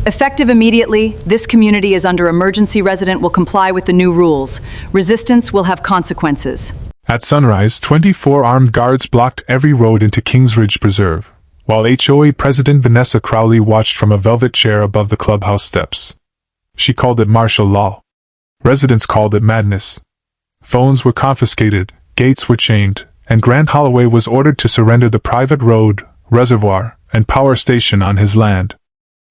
Effective immediately, this community is under emergency. Resident will comply with the new rules. Resistance will have consequences. At sunrise, 24 armed guards blocked every road into Kings Ridge Preserve, while HOA President Vanessa Crowley watched from a velvet chair above the clubhouse steps. She called it martial law. Residents called it madness. Phones were confiscated, gates were chained, and Grant Holloway was ordered to surrender the private road, reservoir, and power station on his land.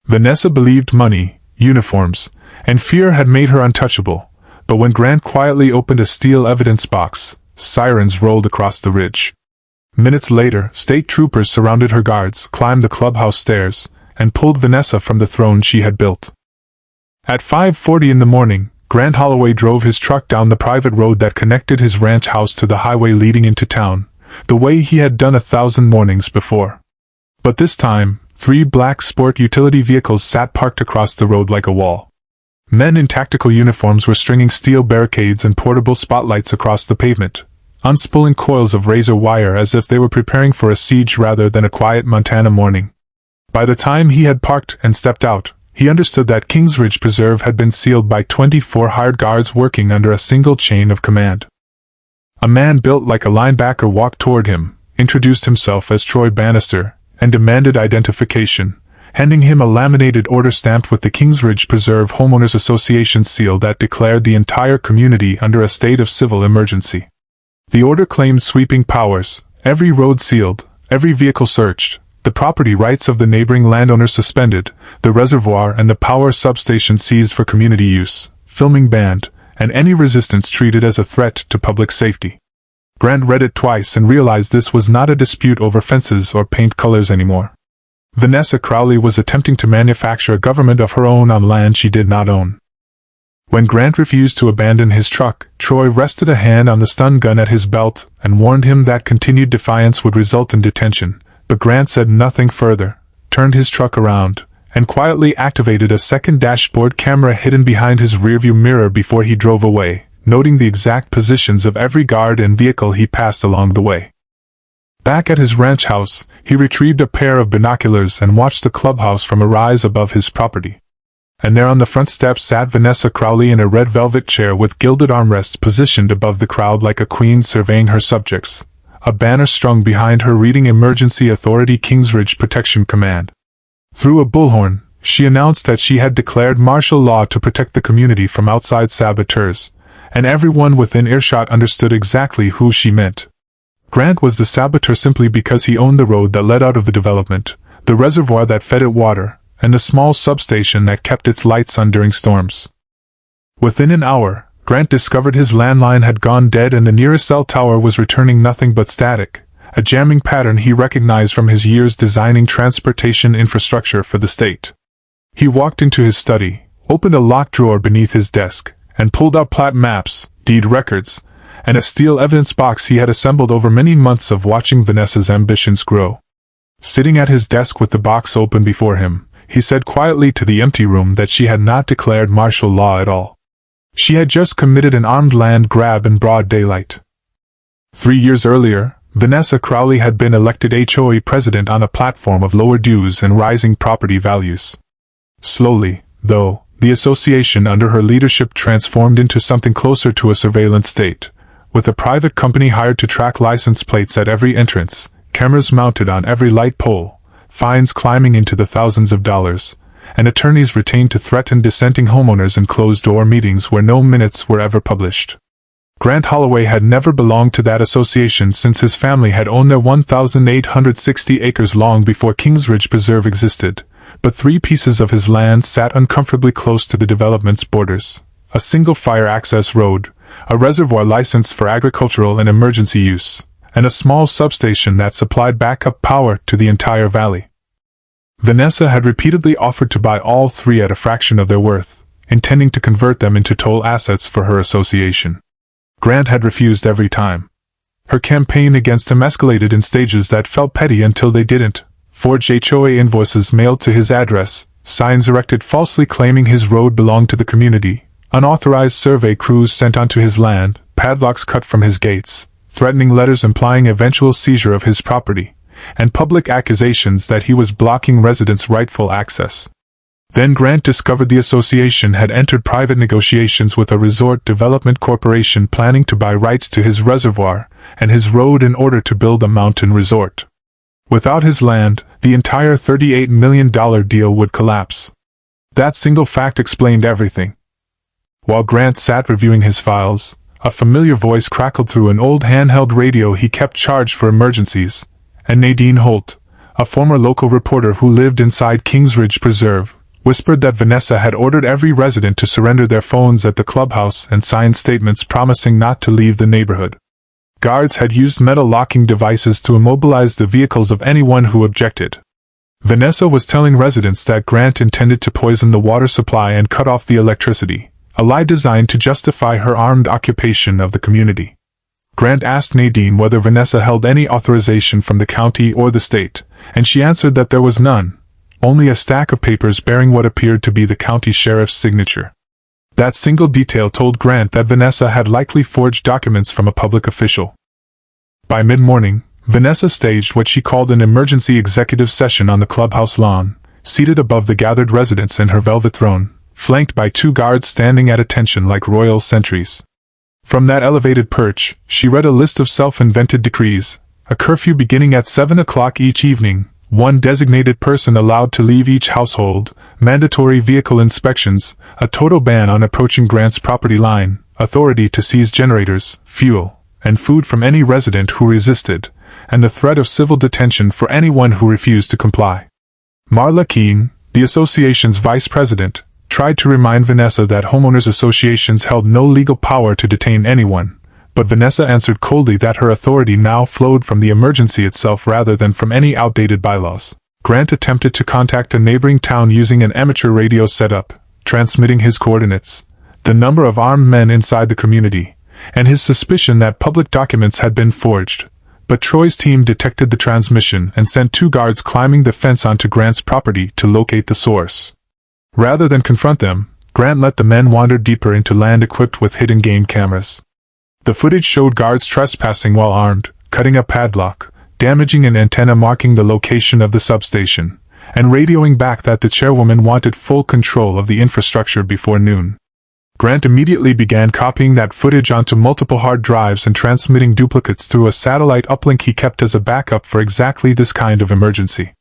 Vanessa believed money, uniforms, and fear had made her untouchable, but when Grant quietly opened a steel evidence box, sirens rolled across the ridge. Minutes later, state troopers surrounded her guards, climbed the clubhouse stairs, and pulled Vanessa from the throne she had built. At 5:40 in the morning, Grant Holloway drove his truck down the private road that connected his ranch house to the highway leading into town, the way he had done 1,000 mornings before. But this time, 3 black sport utility vehicles sat parked across the road like a wall. Men in tactical uniforms were stringing steel barricades and portable spotlights across the pavement, unspooling coils of razor wire as if they were preparing for a siege rather than a quiet Montana morning. By the time he had parked and stepped out, he understood that Kings Ridge Preserve had been sealed by 24 hired guards working under a single chain of command. A man built like a linebacker walked toward him, introduced himself as Troy Bannister, and demanded identification, handing him a laminated order stamped with the Kings Ridge Preserve Homeowners Association seal that declared the entire community under a state of civil emergency. The order claimed sweeping powers, every road sealed, every vehicle searched, the property rights of the neighboring landowners suspended, the reservoir and the power substation seized for community use, filming banned, and any resistance treated as a threat to public safety. Grant read it twice and realized this was not a dispute over fences or paint colors anymore. Vanessa Crowley was attempting to manufacture a government of her own on land she did not own. When Grant refused to abandon his truck, Troy rested a hand on the stun gun at his belt and warned him that continued defiance would result in detention. But Grant said nothing further, turned his truck around, and quietly activated a second dashboard camera hidden behind his rearview mirror before he drove away, noting the exact positions of every guard and vehicle he passed along the way. Back at his ranch house, he retrieved a pair of binoculars and watched the clubhouse from a rise above his property. And there on the front steps sat Vanessa Crowley in a red velvet chair with gilded armrests positioned above the crowd like a queen surveying her subjects, a banner strung behind her reading Emergency Authority Kings Ridge Protection Command. Through a bullhorn, she announced that she had declared martial law to protect the community from outside saboteurs, and everyone within earshot understood exactly who she meant. Grant was the saboteur simply because he owned the road that led out of the development, the reservoir that fed it water, and the small substation that kept its lights on during storms. Within an hour, Grant discovered his landline had gone dead and the nearest cell tower was returning nothing but static, a jamming pattern he recognized from his years designing transportation infrastructure for the state. He walked into his study, opened a locked drawer beneath his desk, and pulled out plat maps, deed records, and a steel evidence box he had assembled over many months of watching Vanessa's ambitions grow. Sitting at his desk with the box open before him, he said quietly to the empty room that she had not declared martial law at all. She had just committed an armed land grab in broad daylight. 3 years earlier, Vanessa Crowley had been elected HOA president on a platform of lower dues and rising property values. Slowly, though, the association under her leadership transformed into something closer to a surveillance state, with a private company hired to track license plates at every entrance, cameras mounted on every light pole, fines climbing into the thousands of dollars, and attorneys retained to threaten dissenting homeowners in closed-door meetings where no minutes were ever published. Grant Holloway had never belonged to that association since his family had owned their 1,860 acres long before Kings Ridge Preserve existed, but 3 pieces of his land sat uncomfortably close to the development's borders: a single fire access road, a reservoir licensed for agricultural and emergency use, and a small substation that supplied backup power to the entire valley. Vanessa had repeatedly offered to buy all 3 at a fraction of their worth, intending to convert them into toll assets for her association. Grant had refused every time. Her campaign against him escalated in stages that felt petty until they didn't. Forged HOA invoices mailed to his address, signs erected falsely claiming his road belonged to the community, unauthorized survey crews sent onto his land, padlocks cut from his gates, threatening letters implying eventual seizure of his property, and public accusations that he was blocking residents' rightful access. Then Grant discovered the association had entered private negotiations with a resort development corporation planning to buy rights to his reservoir and his road in order to build a mountain resort. Without his land, the entire $38 million deal would collapse. That single fact explained everything. While Grant sat reviewing his files, a familiar voice crackled through an old handheld radio he kept charged for emergencies, and Nadine Holt, a former local reporter who lived inside Kings Ridge Preserve, whispered that Vanessa had ordered every resident to surrender their phones at the clubhouse and sign statements promising not to leave the neighborhood. Guards had used metal locking devices to immobilize the vehicles of anyone who objected. Vanessa was telling residents that Grant intended to poison the water supply and cut off the electricity, a lie designed to justify her armed occupation of the community. Grant asked Nadine whether Vanessa held any authorization from the county or the state, and she answered that there was none, only a stack of papers bearing what appeared to be the county sheriff's signature. That single detail told Grant that Vanessa had likely forged documents from a public official. By mid-morning, Vanessa staged what she called an emergency executive session on the clubhouse lawn, seated above the gathered residents in her velvet throne, flanked by 2 guards standing at attention like royal sentries. From that elevated perch, she read a list of self-invented decrees: a curfew beginning at 7 o'clock each evening, 1 designated person allowed to leave each household, mandatory vehicle inspections, a total ban on approaching Grant's property line, authority to seize generators, fuel, and food from any resident who resisted, and the threat of civil detention for anyone who refused to comply. Marla Keene, the association's vice president, tried to remind Vanessa that homeowners associations held no legal power to detain anyone, but Vanessa answered coldly that her authority now flowed from the emergency itself rather than from any outdated bylaws. Grant attempted to contact a neighboring town using an amateur radio setup, transmitting his coordinates, the number of armed men inside the community, and his suspicion that public documents had been forged. But Troy's team detected the transmission and sent 2 guards climbing the fence onto Grant's property to locate the source. Rather than confront them, Grant let the men wander deeper into land equipped with hidden game cameras. The footage showed guards trespassing while armed, cutting a padlock, damaging an antenna marking the location of the substation, and radioing back that the chairwoman wanted full control of the infrastructure before noon. Grant immediately began copying that footage onto multiple hard drives and transmitting duplicates through a satellite uplink he kept as a backup for exactly this kind of emergency.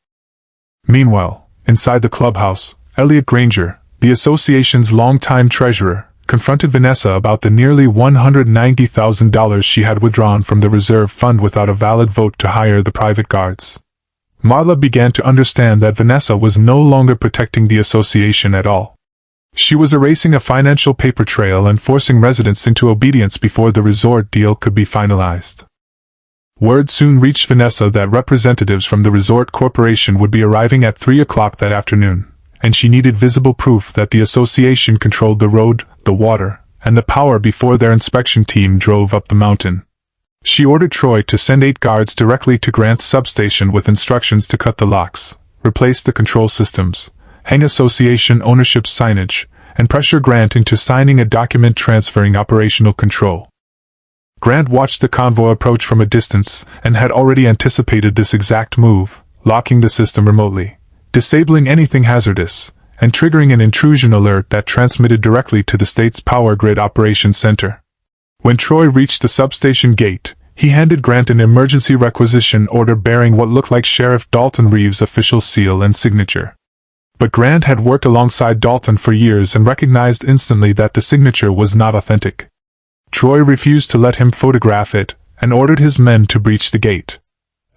Meanwhile, inside the clubhouse, Elliot Granger, the association's longtime treasurer, confronted Vanessa about the nearly $190,000 she had withdrawn from the reserve fund without a valid vote to hire the private guards. Marla began to understand that Vanessa was no longer protecting the association at all. She was erasing a financial paper trail and forcing residents into obedience before the resort deal could be finalized. Word soon reached Vanessa that representatives from the resort corporation would be arriving at 3 o'clock that afternoon, and she needed visible proof that the association controlled the road, the water, and the power before their inspection team drove up the mountain. She ordered Troy to send 8 guards directly to Grant's substation with instructions to cut the locks, replace the control systems, hang association ownership signage, and pressure Grant into signing a document transferring operational control. Grant watched the convoy approach from a distance and had already anticipated this exact move, locking the system remotely, disabling anything hazardous, and triggering an intrusion alert that transmitted directly to the state's power grid operations center. When Troy reached the substation gate, he handed Grant an emergency requisition order bearing what looked like Sheriff Dalton Reeves' official seal and signature. But Grant had worked alongside Dalton for years and recognized instantly that the signature was not authentic. Troy refused to let him photograph it, and ordered his men to breach the gate.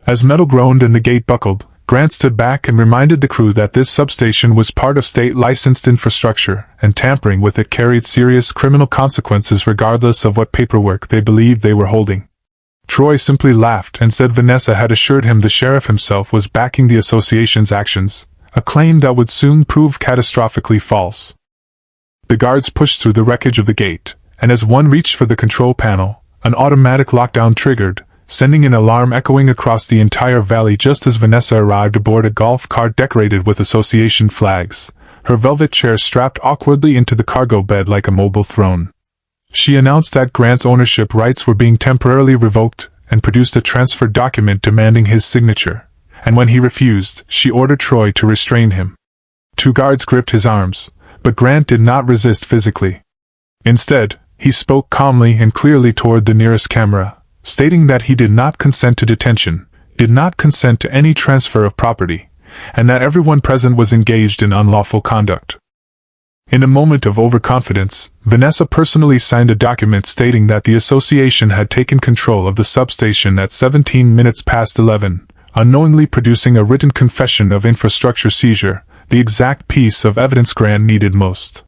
As metal groaned and the gate buckled, Grant stood back and reminded the crew that this substation was part of state-licensed infrastructure, and tampering with it carried serious criminal consequences regardless of what paperwork they believed they were holding. Troy simply laughed and said Vanessa had assured him the sheriff himself was backing the association's actions, a claim that would soon prove catastrophically false. The guards pushed through the wreckage of the gate, and as one reached for the control panel, an automatic lockdown triggered, sending an alarm echoing across the entire valley just as Vanessa arrived aboard a golf cart decorated with association flags, her velvet chair strapped awkwardly into the cargo bed like a mobile throne. She announced that Grant's ownership rights were being temporarily revoked, and produced a transfer document demanding his signature, and when he refused, she ordered Troy to restrain him. 2 guards gripped his arms, but Grant did not resist physically. Instead, he spoke calmly and clearly toward the nearest camera, stating that he did not consent to detention, did not consent to any transfer of property, and that everyone present was engaged in unlawful conduct. In a moment of overconfidence, Vanessa personally signed a document stating that the association had taken control of the substation at 17 minutes past 11, unknowingly producing a written confession of infrastructure seizure, the exact piece of evidence Grant needed most.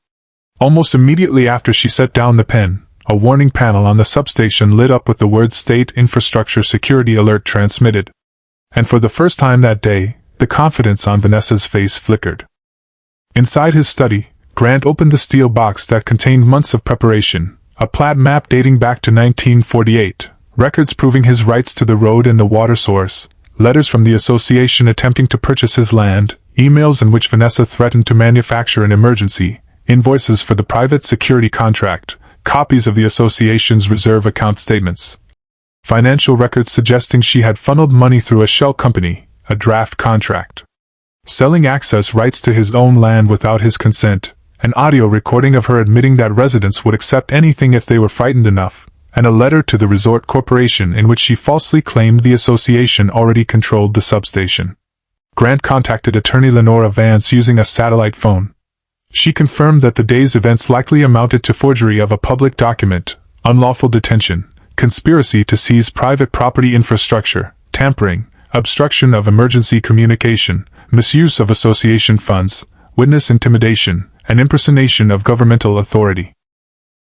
Almost immediately after she set down the pen, a warning panel on the substation lit up with the words State Infrastructure Security Alert transmitted. And for the first time that day, the confidence on Vanessa's face flickered. Inside his study, Grant opened the steel box that contained months of preparation, a plat map dating back to 1948, records proving his rights to the road and the water source, letters from the association attempting to purchase his land, emails in which Vanessa threatened to manufacture an emergency, invoices for the private security contract, copies of the association's reserve account statements, financial records suggesting she had funneled money through a shell company, a draft contract, selling access rights to his own land without his consent, an audio recording of her admitting that residents would accept anything if they were frightened enough, and a letter to the resort corporation in which she falsely claimed the association already controlled the substation. Grant contacted attorney Lenora Vance using a satellite phone. She confirmed that the day's events likely amounted to forgery of a public document, unlawful detention, conspiracy to seize private property infrastructure, tampering, obstruction of emergency communication, misuse of association funds, witness intimidation, and impersonation of governmental authority.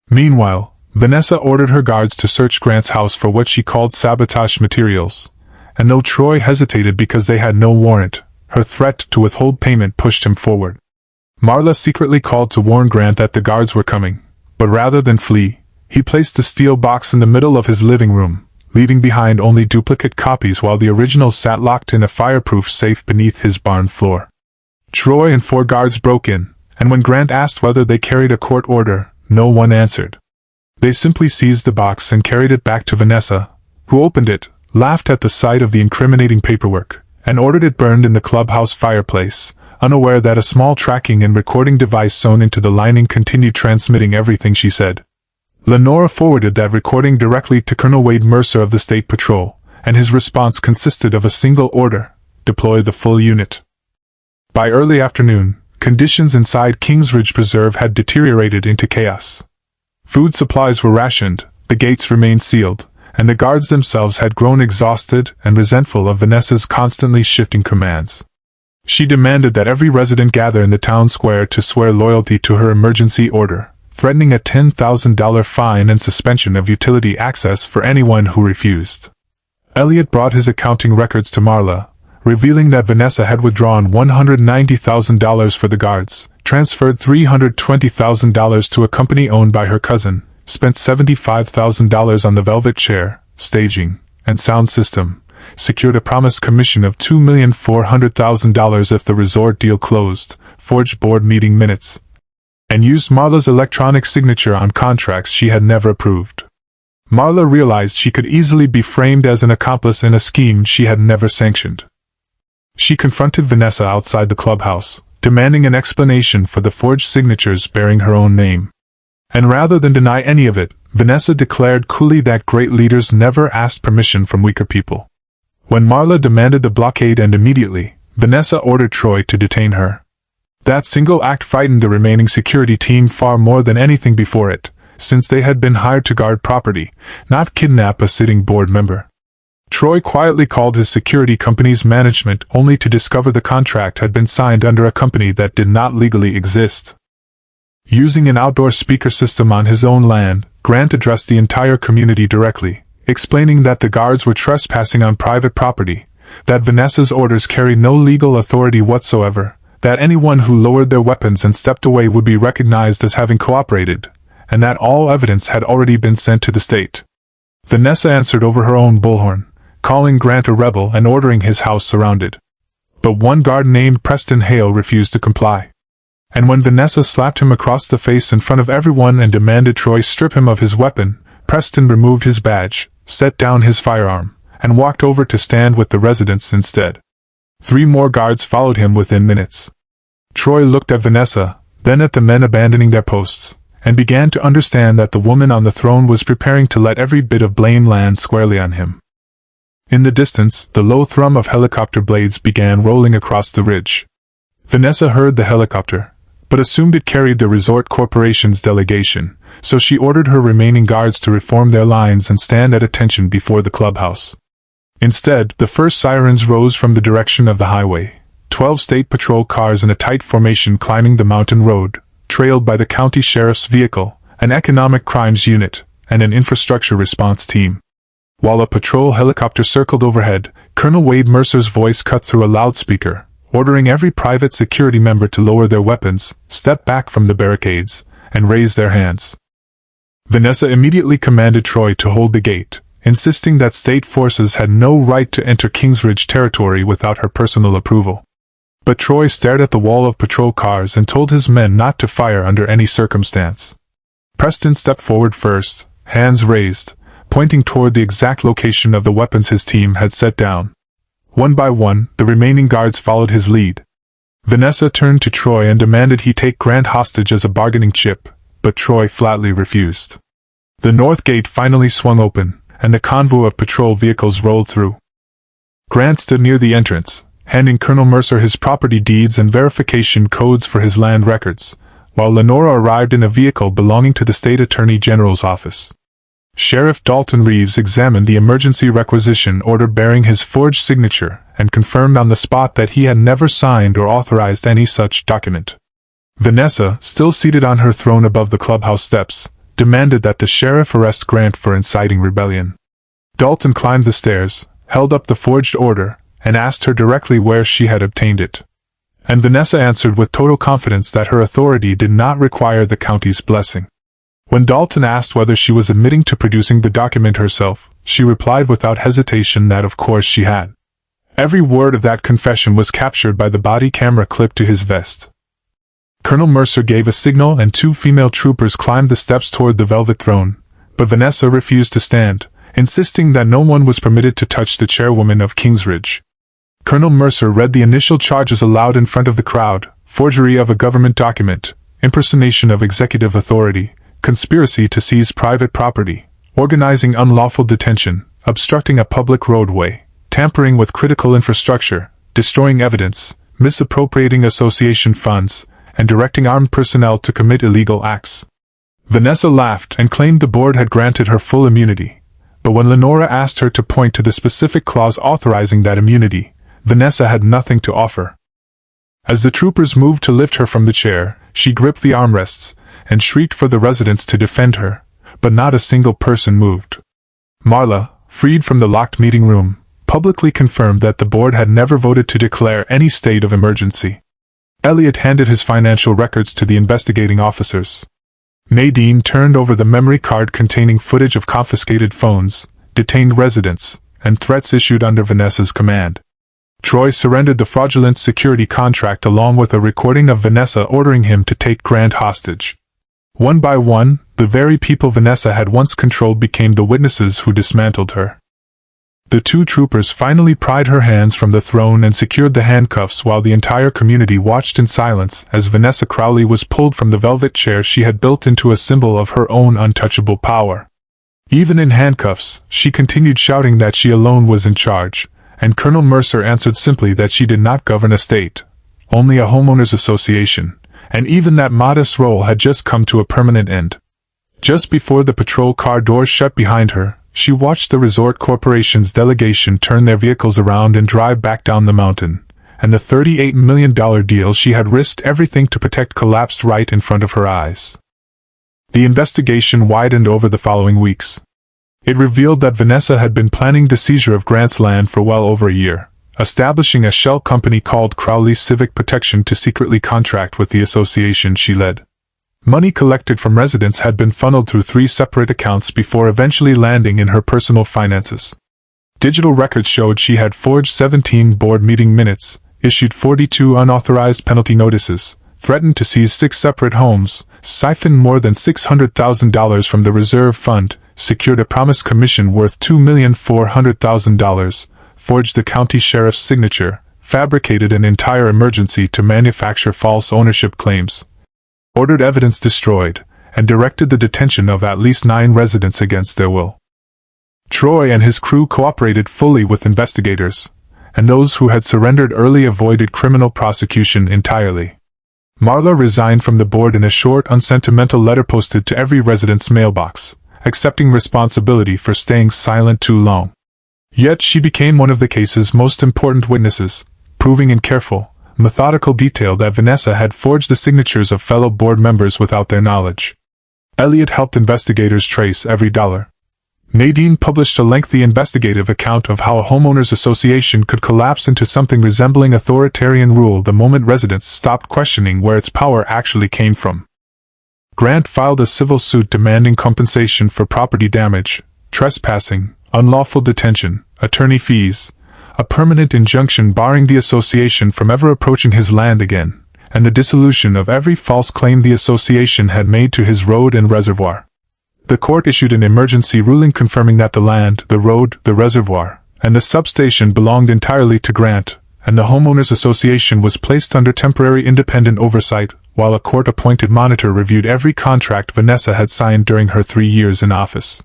Meanwhile, Vanessa ordered her guards to search Grant's house for what she called sabotage materials, and though Troy hesitated because they had no warrant, her threat to withhold payment pushed him forward. Marla secretly called to warn Grant that the guards were coming, but rather than flee, he placed the steel box in the middle of his living room, leaving behind only duplicate copies while the original sat locked in a fireproof safe beneath his barn floor. Troy and 4 guards broke in, and when Grant asked whether they carried a court order, no one answered. They simply seized the box and carried it back to Vanessa, who opened it, laughed at the sight of the incriminating paperwork, and ordered it burned in the clubhouse fireplace, unaware that a small tracking and recording device sewn into the lining continued transmitting everything she said. Lenora forwarded that recording directly to Colonel Wade Mercer of the State Patrol, and his response consisted of a single order: deploy the full unit. By early afternoon, conditions inside Kingsridge Preserve had deteriorated into chaos. Food supplies were rationed, the gates remained sealed, and the guards themselves had grown exhausted and resentful of Vanessa's constantly shifting commands. She demanded that every resident gather in the town square to swear loyalty to her emergency order, threatening a $10,000 fine and suspension of utility access for anyone who refused. Elliot brought his accounting records to Marla, revealing that Vanessa had withdrawn $190,000 for the guards, transferred $320,000 to a company owned by her cousin, spent $75,000 on the velvet chair, staging, and sound system, secured a promised commission of $2,400,000 if the resort deal closed, forged board meeting minutes, and used Marla's electronic signature on contracts she had never approved. Marla realized she could easily be framed as an accomplice in a scheme she had never sanctioned. She confronted Vanessa outside the clubhouse, demanding an explanation for the forged signatures bearing her own name. And rather than deny any of it, Vanessa declared coolly that great leaders never asked permission from weaker people. When Marla demanded the blockade end immediately, Vanessa ordered Troy to detain her. That single act frightened the remaining security team far more than anything before it, since they had been hired to guard property, not kidnap a sitting board member. Troy quietly called his security company's management only to discover the contract had been signed under a company that did not legally exist. Using an outdoor speaker system on his own land, Grant addressed the entire community directly, explaining that the guards were trespassing on private property, that Vanessa's orders carried no legal authority whatsoever, that anyone who lowered their weapons and stepped away would be recognized as having cooperated, and that all evidence had already been sent to the state. Vanessa answered over her own bullhorn, calling Grant a rebel and ordering his house surrounded. But one guard named Preston Hale refused to comply. And when Vanessa slapped him across the face in front of everyone and demanded Troy strip him of his weapon, Preston removed his badge, set down his firearm, and walked over to stand with the residents instead. 3 more guards followed him within minutes. Troy looked at Vanessa, then at the men abandoning their posts, and began to understand that the woman on the throne was preparing to let every bit of blame land squarely on him. In the distance, the low thrum of helicopter blades began rolling across the ridge. Vanessa heard the helicopter, but assumed it carried the resort corporation's delegation, so she ordered her remaining guards to reform their lines and stand at attention before the clubhouse. Instead, the first sirens rose from the direction of the highway, 12 state patrol cars in a tight formation climbing the mountain road, trailed by the county sheriff's vehicle, an economic crimes unit, and an infrastructure response team. While a patrol helicopter circled overhead, Colonel Wade Mercer's voice cut through a loudspeaker, ordering every private security member to lower their weapons, step back from the barricades, and raise their hands. Vanessa immediately commanded Troy to hold the gate, insisting that state forces had no right to enter Kingsridge territory without her personal approval. But Troy stared at the wall of patrol cars and told his men not to fire under any circumstance. Preston stepped forward first, hands raised, pointing toward the exact location of the weapons his team had set down. One by one, the remaining guards followed his lead. Vanessa turned to Troy and demanded he take Grant hostage as a bargaining chip, but Troy flatly refused. The north gate finally swung open, and the convoy of patrol vehicles rolled through. Grant stood near the entrance, handing Colonel Mercer his property deeds and verification codes for his land records, while Lenora arrived in a vehicle belonging to the state attorney general's office. Sheriff Dalton Reeves examined the emergency requisition order bearing his forged signature and confirmed on the spot that he had never signed or authorized any such document. Vanessa, still seated on her throne above the clubhouse steps, demanded that the sheriff arrest Grant for inciting rebellion. Dalton climbed the stairs, held up the forged order, and asked her directly where she had obtained it. And Vanessa answered with total confidence that her authority did not require the county's blessing. When Dalton asked whether she was admitting to producing the document herself, she replied without hesitation that of course she had. Every word of that confession was captured by the body camera clipped to his vest. Colonel Mercer gave a signal and 2 female troopers climbed the steps toward the velvet throne, but Vanessa refused to stand, insisting that no one was permitted to touch the chairwoman of Kingsridge. Colonel Mercer read the initial charges aloud in front of the crowd: forgery of a government document, impersonation of executive authority, conspiracy to seize private property, organizing unlawful detention, obstructing a public roadway, tampering with critical infrastructure, destroying evidence, misappropriating association funds, and directing armed personnel to commit illegal acts. Vanessa laughed and claimed the board had granted her full immunity, but when Lenora asked her to point to the specific clause authorizing that immunity, Vanessa had nothing to offer. As the troopers moved to lift her from the chair, she gripped the armrests and shrieked for the residents to defend her, but not a single person moved. Marla, freed from the locked meeting room, publicly confirmed that the board had never voted to declare any state of emergency. Elliot handed his financial records to the investigating officers. Nadine turned over the memory card containing footage of confiscated phones, detained residents, and threats issued under Vanessa's command. Troy surrendered the fraudulent security contract along with a recording of Vanessa ordering him to take Grant hostage. One by one, the very people Vanessa had once controlled became the witnesses who dismantled her. The 2 troopers finally pried her hands from the throne and secured the handcuffs while the entire community watched in silence as Vanessa Crowley was pulled from the velvet chair she had built into a symbol of her own untouchable power. Even in handcuffs, she continued shouting that she alone was in charge, and Colonel Mercer answered simply that she did not govern a state, only a homeowners association, and even that modest role had just come to a permanent end. Just before the patrol car doors shut behind her, she watched the resort corporation's delegation turn their vehicles around and drive back down the mountain, and the $38 million deal she had risked everything to protect collapsed right in front of her eyes. The investigation widened over the following weeks. It revealed that Vanessa had been planning the seizure of Grant's land for well over a year, establishing a shell company called Crowley Civic Protection to secretly contract with the association she led. Money collected from residents had been funneled through 3 separate accounts before eventually landing in her personal finances. Digital records showed she had forged 17 board meeting minutes, issued 42 unauthorized penalty notices, threatened to seize 6 separate homes, siphoned more than $600,000 from the reserve fund, secured a promised commission worth $2,400,000, forged the county sheriff's signature, fabricated an entire emergency to manufacture false ownership claims, ordered evidence destroyed, and directed the detention of at least 9 residents against their will. Troy and his crew cooperated fully with investigators, and those who had surrendered early avoided criminal prosecution entirely. Marla resigned from the board in a short, unsentimental letter posted to every resident's mailbox, accepting responsibility for staying silent too long. Yet she became one of the case's most important witnesses, proving in careful, methodical detail that Vanessa had forged the signatures of fellow board members without their knowledge. Elliot helped investigators trace every dollar. Nadine published a lengthy investigative account of how a homeowners association could collapse into something resembling authoritarian rule the moment residents stopped questioning where its power actually came from. Grant filed a civil suit demanding compensation for property damage, trespassing, unlawful detention, attorney fees, a permanent injunction barring the association from ever approaching his land again, and the dissolution of every false claim the association had made to his road and reservoir. The court issued an emergency ruling confirming that the land, the road, the reservoir, and the substation belonged entirely to Grant, and the homeowners association was placed under temporary independent oversight, while a court-appointed monitor reviewed every contract Vanessa had signed during her 3 years in office.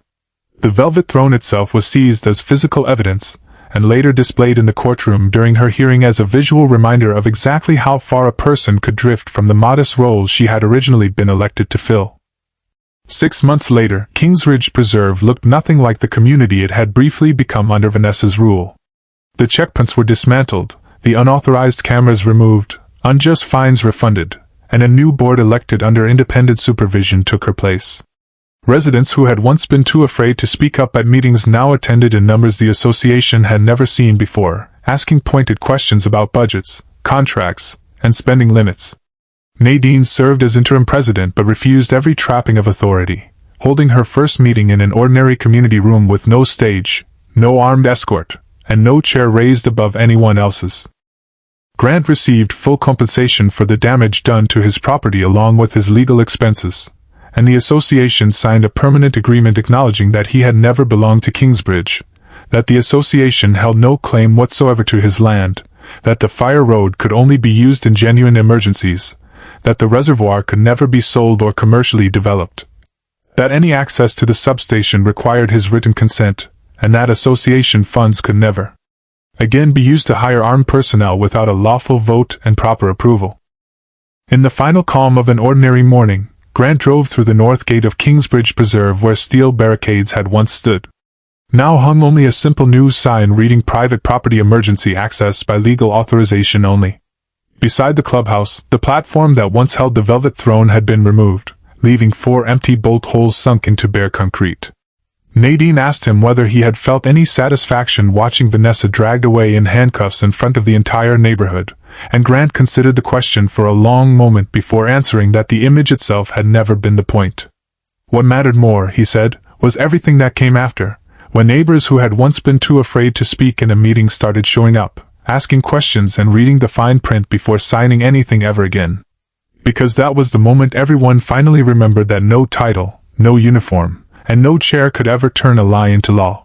The velvet throne itself was seized as physical evidence, and later displayed in the courtroom during her hearing as a visual reminder of exactly how far a person could drift from the modest role she had originally been elected to fill. 6 months later, Kingsridge Preserve looked nothing like the community it had briefly become under Vanessa's rule. The checkpoints were dismantled, the unauthorized cameras removed, unjust fines refunded, and a new board elected under independent supervision took her place. Residents who had once been too afraid to speak up at meetings now attended in numbers the association had never seen before, asking pointed questions about budgets, contracts, and spending limits. Nadine served as interim president but refused every trapping of authority, holding her first meeting in an ordinary community room with no stage, no armed escort, and no chair raised above anyone else's. Grant received full compensation for the damage done to his property along with his legal expenses, and the association signed a permanent agreement acknowledging that he had never belonged to Kingsbridge, that the association held no claim whatsoever to his land, that the fire road could only be used in genuine emergencies, that the reservoir could never be sold or commercially developed, that any access to the substation required his written consent, and that association funds could never again be used to hire armed personnel without a lawful vote and proper approval. In the final calm of an ordinary morning, Grant drove through the north gate of Kingsbridge Preserve where steel barricades had once stood. Now hung only a simple news sign reading private property emergency access by legal authorization only. Beside the clubhouse, the platform that once held the velvet throne had been removed, leaving 4 empty bolt holes sunk into bare concrete. Nadine asked him whether he had felt any satisfaction watching Vanessa dragged away in handcuffs in front of the entire neighborhood, and Grant considered the question for a long moment before answering that the image itself had never been the point. What mattered more, he said, was everything that came after, when neighbors who had once been too afraid to speak in a meeting started showing up, asking questions and reading the fine print before signing anything ever again. Because that was the moment everyone finally remembered that no title, no uniform, and no chair could ever turn a lie into law.